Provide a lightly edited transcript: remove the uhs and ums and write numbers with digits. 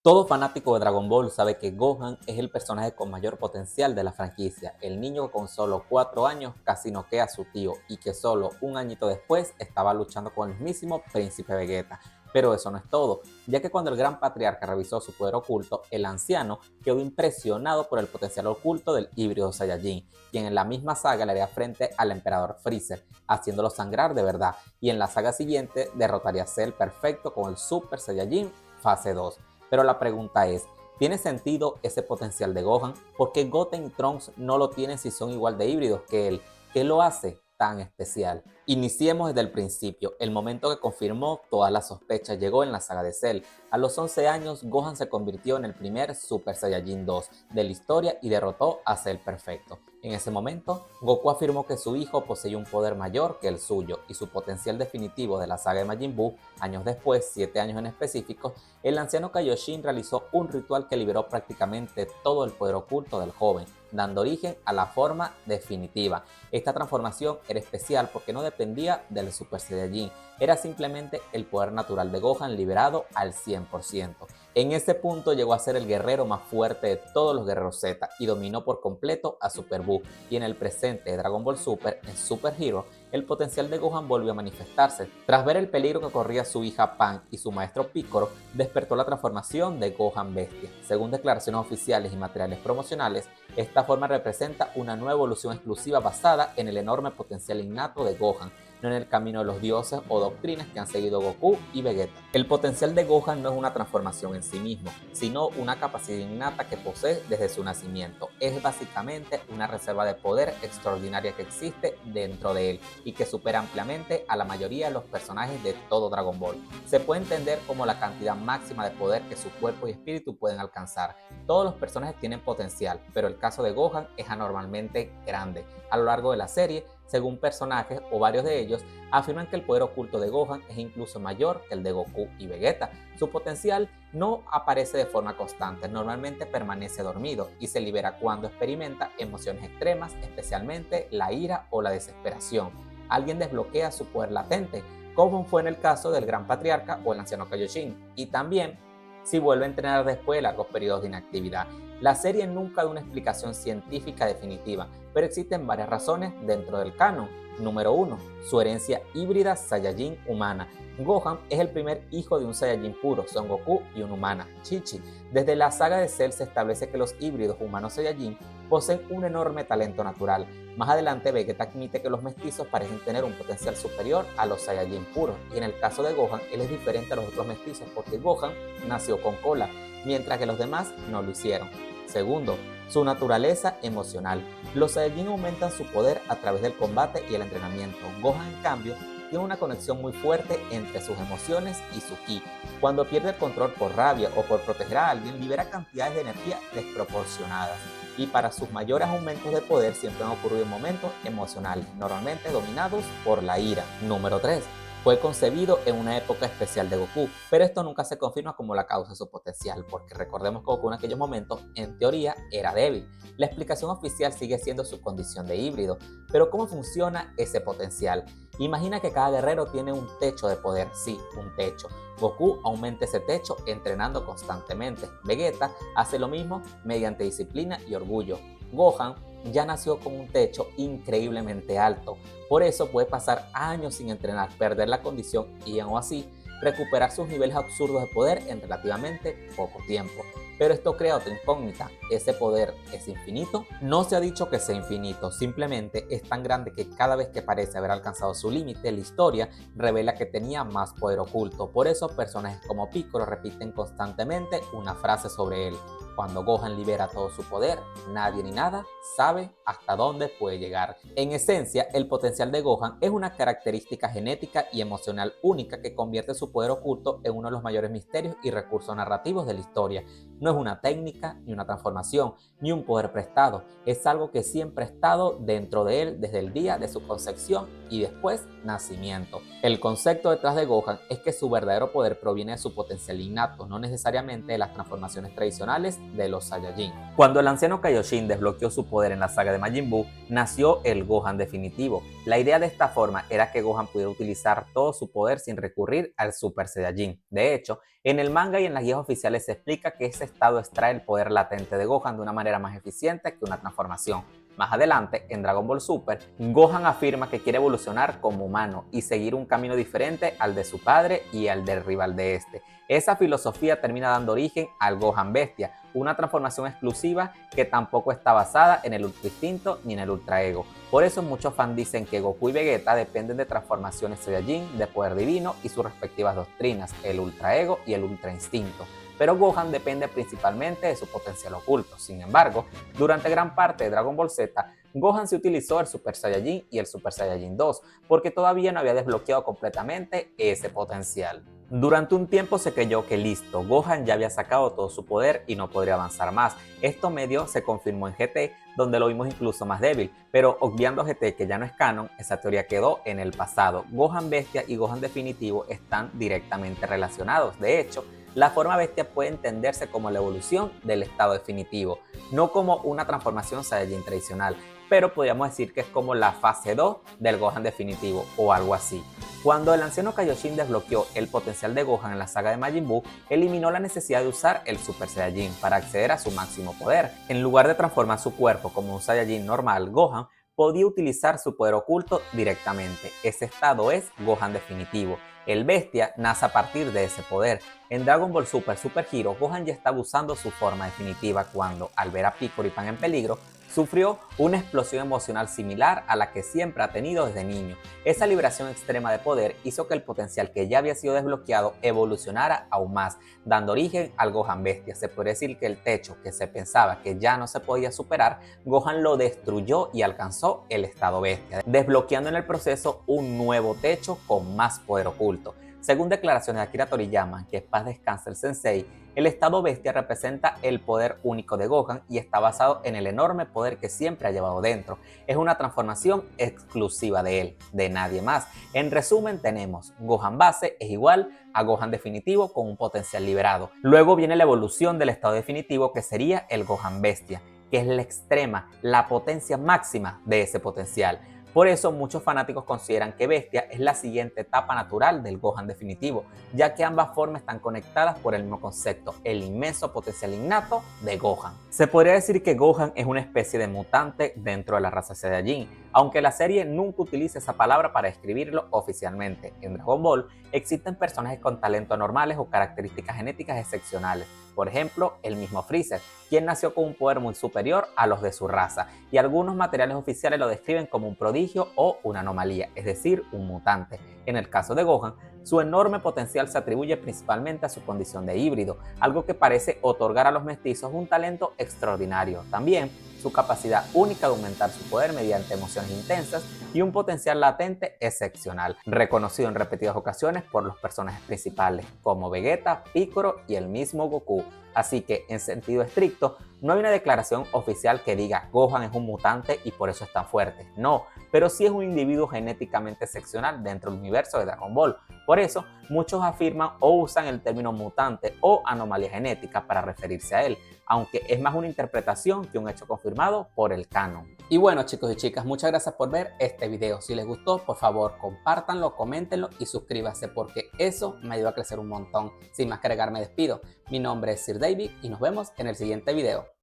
Todo fanático de Dragon Ball sabe que Gohan es el personaje con mayor potencial de la franquicia, el niño que con solo 4 años casi noquea a su tío y que solo un añito después estaba luchando con el mismísimo Príncipe Vegeta. Pero eso no es todo, ya que cuando el gran patriarca revisó su poder oculto, el anciano quedó impresionado por el potencial oculto del híbrido Saiyajin, quien en la misma saga le haría frente al emperador Freezer, haciéndolo sangrar de verdad, y en la saga siguiente derrotaría a Cell perfecto con el Super Saiyajin fase 2. Pero la pregunta es, ¿tiene sentido ese potencial de Gohan? ¿Por qué Goten y Trunks no lo tienen si son igual de híbridos que él? ¿Qué lo hace tan especial? Iniciemos desde el principio. El momento que confirmó todas las sospechas llegó en la saga de Cell. A los 11 años, Gohan se convirtió en el primer Super Saiyajin 2 de la historia y derrotó a Cell perfecto. En ese momento, Goku afirmó que su hijo poseía un poder mayor que el suyo y su potencial definitivo de la saga de Majin Buu. Años después, 7 años en específico, el anciano Kaioshin realizó un ritual que liberó prácticamente todo el poder oculto del joven, dando origen a la forma definitiva. Esta transformación era especial porque no dependía del Super Saiyajin, era simplemente el poder natural de Gohan liberado al 100%. En ese punto llegó a ser el guerrero más fuerte de todos los guerreros Z y dominó por completo a Super Buu, y en el presente de Dragon Ball Super, en Super Hero, el potencial de Gohan volvió a manifestarse. Tras ver el peligro que corría su hija Pan y su maestro Piccolo, despertó la transformación de Gohan Bestia. Según declaraciones oficiales y materiales promocionales, esta forma representa una nueva evolución exclusiva basada en el enorme potencial innato de Gohan, no en el camino de los dioses o doctrinas que han seguido Goku y Vegeta. El potencial de Gohan no es una transformación en sí mismo, sino una capacidad innata que posee desde su nacimiento. Es básicamente una reserva de poder extraordinaria que existe dentro de él y que supera ampliamente a la mayoría de los personajes de todo Dragon Ball. Se puede entender como la cantidad máxima de poder que su cuerpo y espíritu pueden alcanzar. Todos los personajes tienen potencial, pero el caso de Gohan es anormalmente grande. A lo largo de la serie, según personajes o varios de ellos, afirman que el poder oculto de Gohan es incluso mayor que el de Goku y Vegeta. Su potencial no aparece de forma constante, normalmente permanece dormido y se libera cuando experimenta emociones extremas, especialmente la ira o la desesperación. Alguien desbloquea su poder latente, como fue en el caso del Gran Patriarca o el anciano Kaioshin, y también si vuelve a entrenar después de largos periodos de inactividad. La serie nunca da una explicación científica definitiva, pero existen varias razones dentro del canon. Número 1. Su herencia híbrida Saiyajin humana. Gohan es el primer hijo de un Saiyajin puro, Son Goku, y una humana, Chi-Chi. Desde la saga de Cell se establece que los híbridos humanos Saiyajin poseen un enorme talento natural. Más adelante, Vegeta admite que los mestizos parecen tener un potencial superior a los Saiyajin puros, y en el caso de Gohan, él es diferente a los otros mestizos porque Gohan nació con cola, mientras que los demás no lo hicieron. Segundo, su naturaleza emocional. Los Saiyajin aumentan su poder a través del combate y el entrenamiento. Gohan, en cambio, tiene una conexión muy fuerte entre sus emociones y su ki. Cuando pierde el control por rabia o por proteger a alguien, libera cantidades de energía desproporcionadas. Y para sus mayores aumentos de poder siempre han ocurrido en momentos emocionales, normalmente dominados por la ira. Número 3. Fue concebido en una época especial de Goku, pero esto nunca se confirma como la causa de su potencial, porque recordemos que Goku en aquellos momentos, en teoría, era débil. La explicación oficial sigue siendo su condición de híbrido, pero ¿cómo funciona ese potencial? Imagina que cada guerrero tiene un techo de poder, sí, un techo. Goku aumenta ese techo entrenando constantemente. Vegeta hace lo mismo mediante disciplina y orgullo. Gohan ya nació con un techo increíblemente alto. Por eso puede pasar años sin entrenar, perder la condición y aún así recuperar sus niveles absurdos de poder en relativamente poco tiempo. Pero esto crea otra incógnita. ¿Ese poder es infinito? No se ha dicho que sea infinito, simplemente es tan grande que cada vez que parece haber alcanzado su límite, la historia revela que tenía más poder oculto. Por eso personajes como Piccolo repiten constantemente una frase sobre él. Cuando Gohan libera todo su poder, nadie ni nada sabe hasta dónde puede llegar. En esencia, el potencial de Gohan es una característica genética y emocional única que convierte su poder oculto en uno de los mayores misterios y recursos narrativos de la historia. No es una técnica, ni una transformación, ni un poder prestado. Es algo que siempre ha estado dentro de él desde el día de su concepción y después nacimiento. El concepto detrás de Gohan es que su verdadero poder proviene de su potencial innato, no necesariamente de las transformaciones tradicionales de los Saiyajin. Cuando el anciano Kaioshin desbloqueó su poder en la saga de Majin Buu, nació el Gohan definitivo. La idea de esta forma era que Gohan pudiera utilizar todo su poder sin recurrir al Super Saiyajin. De hecho, En el manga y en las guías oficiales se explica que ese estado extrae el poder latente de Gohan de una manera más eficiente que una transformación. Más adelante, en Dragon Ball Super, Gohan afirma que quiere evolucionar como humano y seguir un camino diferente al de su padre y al del rival de este. Esa filosofía termina dando origen al Gohan Bestia, una transformación exclusiva que tampoco está basada en el Ultra Instinto ni en el Ultra Ego. Por eso muchos fans dicen que Goku y Vegeta dependen de transformaciones Saiyajin de poder divino y sus respectivas doctrinas, el Ultra Ego y el Ultra Instinto. Pero Gohan depende principalmente de su potencial oculto. Sin embargo, durante gran parte de Dragon Ball Z, Gohan se utilizó el Super Saiyajin y el Super Saiyajin 2 porque todavía no había desbloqueado completamente ese potencial. Durante un tiempo se creyó que listo, Gohan ya había sacado todo su poder y no podría avanzar más. Esto medio se confirmó en GT, donde lo vimos incluso más débil, pero obviando GT que ya no es canon, esa teoría quedó en el pasado. Gohan Bestia y Gohan Definitivo están directamente relacionados. De hecho, la forma bestia puede entenderse como la evolución del estado definitivo, no como una transformación Saiyajin tradicional, pero podríamos decir que es como la fase 2 del Gohan definitivo o algo así. Cuando el anciano Kaioshin desbloqueó el potencial de Gohan en la saga de Majin Buu, eliminó la necesidad de usar el Super Saiyajin para acceder a su máximo poder. En lugar de transformar su cuerpo como un Saiyajin normal, Gohan podía utilizar su poder oculto directamente. Ese estado es Gohan definitivo. El Bestia nace a partir de ese poder. En Dragon Ball Super Super Hero, Gohan ya estaba usando su forma definitiva cuando, al ver a Piccolo y Pan en peligro, sufrió una explosión emocional similar a la que siempre ha tenido desde niño. Esa liberación extrema de poder hizo que el potencial que ya había sido desbloqueado evolucionara aún más, dando origen al Gohan Bestia. Se puede decir que el techo que se pensaba que ya no se podía superar, Gohan lo destruyó y alcanzó el estado Bestia, desbloqueando en el proceso un nuevo techo con más poder oculto. Según declaraciones de Akira Toriyama, que paz descanse el sensei, el estado bestia representa el poder único de Gohan y está basado en el enorme poder que siempre ha llevado dentro. Es una transformación exclusiva de él, de nadie más. En resumen, tenemos Gohan base es igual a Gohan definitivo con un potencial liberado. Luego viene la evolución del estado definitivo, que sería el Gohan bestia, que es la extrema, la potencia máxima de ese potencial. Por eso muchos fanáticos consideran que Bestia es la siguiente etapa natural del Gohan definitivo, ya que ambas formas están conectadas por el mismo concepto, el inmenso potencial innato de Gohan. Se podría decir que Gohan es una especie de mutante dentro de la raza Saiyajin, aunque la serie nunca utiliza esa palabra para describirlo oficialmente. En Dragon Ball existen personajes con talentos anormales o características genéticas excepcionales. Por ejemplo, el mismo Freezer, quien nació con un poder muy superior a los de su raza, y algunos materiales oficiales lo describen como un prodigio o una anomalía, es decir, un mutante. En el caso de Gohan, su enorme potencial se atribuye principalmente a su condición de híbrido, algo que parece otorgar a los mestizos un talento extraordinario. También su capacidad única de aumentar su poder mediante emociones intensas y un potencial latente excepcional, reconocido en repetidas ocasiones por los personajes principales como Vegeta, Piccolo y el mismo Goku. Así que, en sentido estricto, no hay una declaración oficial que diga Gohan es un mutante y por eso es tan fuerte. No, pero sí es un individuo genéticamente excepcional dentro del universo de Dragon Ball. Por eso, muchos afirman o usan el término mutante o anomalía genética para referirse a él, aunque es más una interpretación que un hecho confirmado por el canon. Y bueno, chicos y chicas, muchas gracias por ver este video. Si les gustó, por favor, compártanlo, coméntenlo y suscríbanse, porque eso me ayuda a crecer un montón. Sin más que agregar, me despido. Mi nombre es Sir David y nos vemos en el siguiente video.